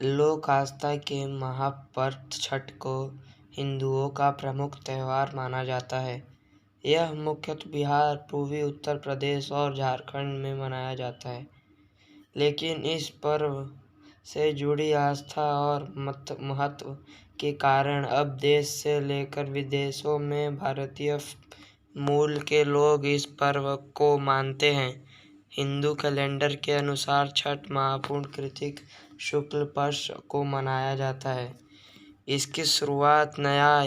लोक आस्था के महापर्व छठ को हिंदुओं का प्रमुख त्योहार माना जाता है। यह मुख्यतः बिहार, पूर्वी उत्तर प्रदेश और झारखंड में मनाया जाता है। लेकिन इस पर्व से जुड़ी आस्था और महत्व के कारण अब देश से लेकर विदेशों में भारतीय मूल के लोग इस पर्व को मानते हैं। हिंदू कैलेंडर के अनुसार छठ महापूर्ण कृतिक शुक्ल पक्ष को मनाया जाता है। इसकी शुरुआत नया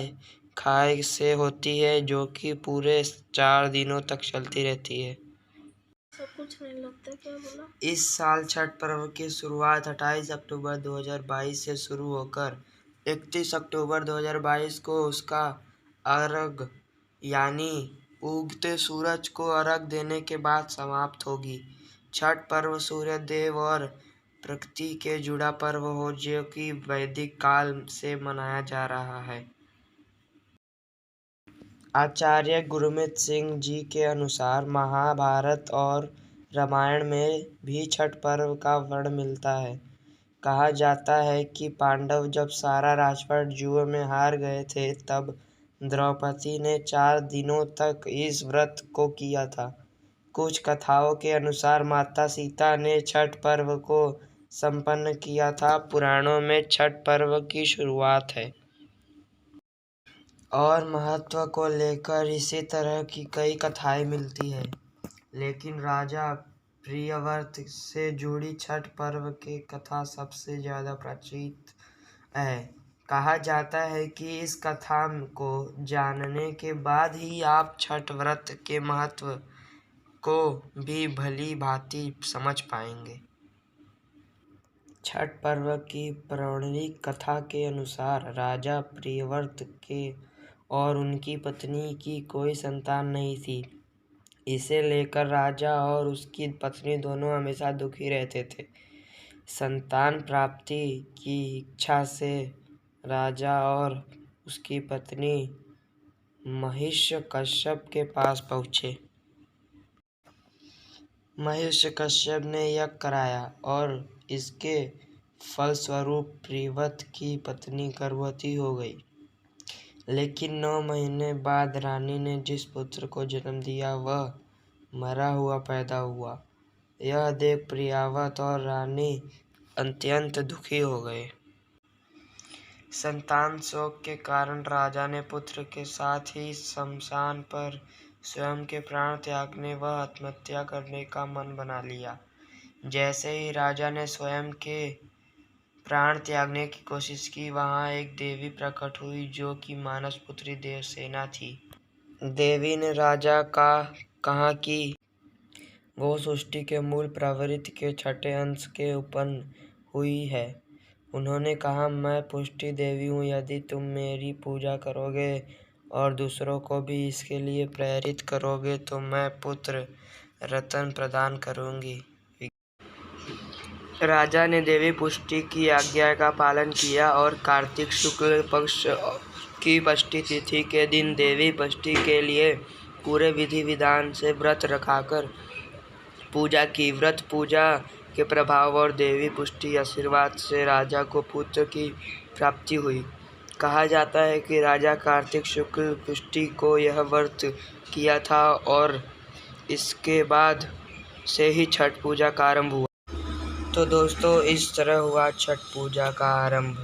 खाई से होती है, जो कि पूरे 4 दिनों तक चलती रहती है। कुछ नहीं लगता, क्या बोला? इस साल छठ पर्व की शुरुआत 28 अक्टूबर 2022 से शुरू होकर 31 अक्टूबर 2022 को उसका अर्घ यानी उगते सूरज को अर्घ देने के बाद समाप्त होगी। छठ पर्व सूर्य देव और प्रकृति के जुड़ा पर्व हो, जो कि वैदिक काल से मनाया जा रहा है। आचार्य गुरमीत सिंह जी के अनुसार महाभारत और रामायण में भी छठ पर्व का वर्णन मिलता है। कहा जाता है कि पांडव जब सारा राजपाट जुए में हार गए थे, तब द्रौपदी ने 4 दिनों तक इस व्रत को किया था। कुछ कथाओं के अनुसार माता सीता ने छठ पर्व को संपन्न किया था। पुराणों में छठ पर्व की शुरुआत है और महत्व को लेकर इसी तरह की कई कथाएं मिलती हैं। लेकिन राजा प्रियव्रत से जुड़ी छठ पर्व की कथा सबसे ज़्यादा प्रचलित है। कहा जाता है कि इस कथा को जानने के बाद ही आप छठ व्रत के महत्व को भी भली भांति समझ पाएंगे। छठ पर्व की पौराणिक कथा के अनुसार राजा प्रियव्रत के और उनकी पत्नी की कोई संतान नहीं थी। इसे लेकर राजा और उसकी पत्नी दोनों हमेशा दुखी रहते थे। संतान प्राप्ति की इच्छा से राजा और उसकी पत्नी महिष कश्यप के पास पहुँचे। महिष कश्यप ने यज्ञ कराया और इसके फलस्वरूप प्रियव्रत की पत्नी गर्भवती हो गई। लेकिन 9 महीने बाद रानी ने जिस पुत्र को जन्म दिया, वह मरा हुआ पैदा हुआ। यह देख प्रियव्रत और रानी अत्यंत दुखी हो गए। संतान शोक के कारण राजा ने पुत्र के साथ ही शमशान पर स्वयं के प्राण त्यागने व आत्महत्या करने का मन बना लिया। जैसे ही राजा ने स्वयं के प्राण त्यागने की कोशिश की, वहां एक देवी प्रकट हुई, जो कि मानस पुत्री देवसेना थी। देवी ने राजा का कहा कि वो सृष्टि के मूल प्रवृत्ति के छठे अंश के उत्पन्न हुई है। उन्होंने कहा, मैं पुष्टि देवी हूँ। यदि तुम मेरी पूजा करोगे और दूसरों को भी इसके लिए प्रेरित करोगे, तो मैं पुत्र रत्न प्रदान करूंगी। राजा ने देवी पुष्टि की आज्ञा का पालन किया और कार्तिक शुक्ल पक्ष की षष्ठी तिथि के दिन देवी पुष्टि के लिए पूरे विधि विधान से व्रत रखाकर पूजा की। व्रत पूजा के प्रभाव और देवी पुष्टि आशीर्वाद से राजा को पुत्र की प्राप्ति हुई। कहा जाता है कि राजा कार्तिक शुक्ल पुष्टि को यह व्रत किया था और इसके बाद से ही छठ पूजा का आरंभ हुआ। तो दोस्तों, इस तरह हुआ छठ पूजा का आरंभ।